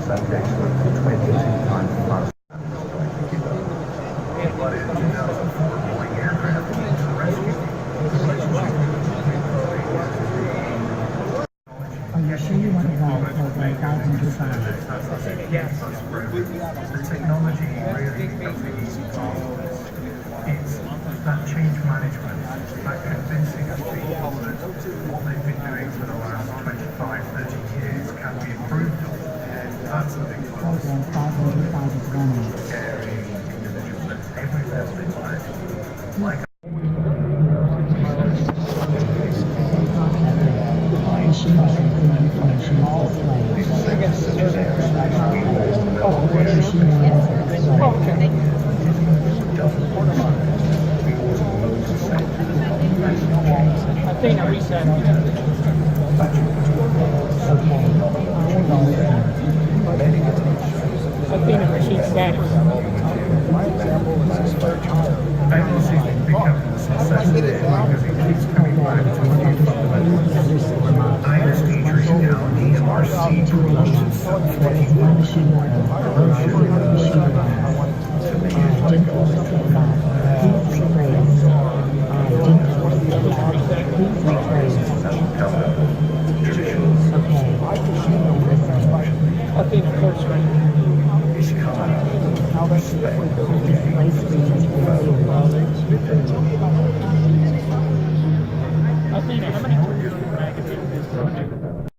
Are you sure you want to ride for $500? Yes. The technology really it's that change management, that convincing of people that what they've been doing for the last 25, 30 years can be improved on. That's the big plus. Scary individuals at every level in life. Like Athena reset. Athena machine status. my example is a spare tire. IMTS is becoming a success today because it keeps coming back to a new fundamentals. iTspeeX is now EMRC promotion sub 21. To me, it's like Athena first right. it's coming. All this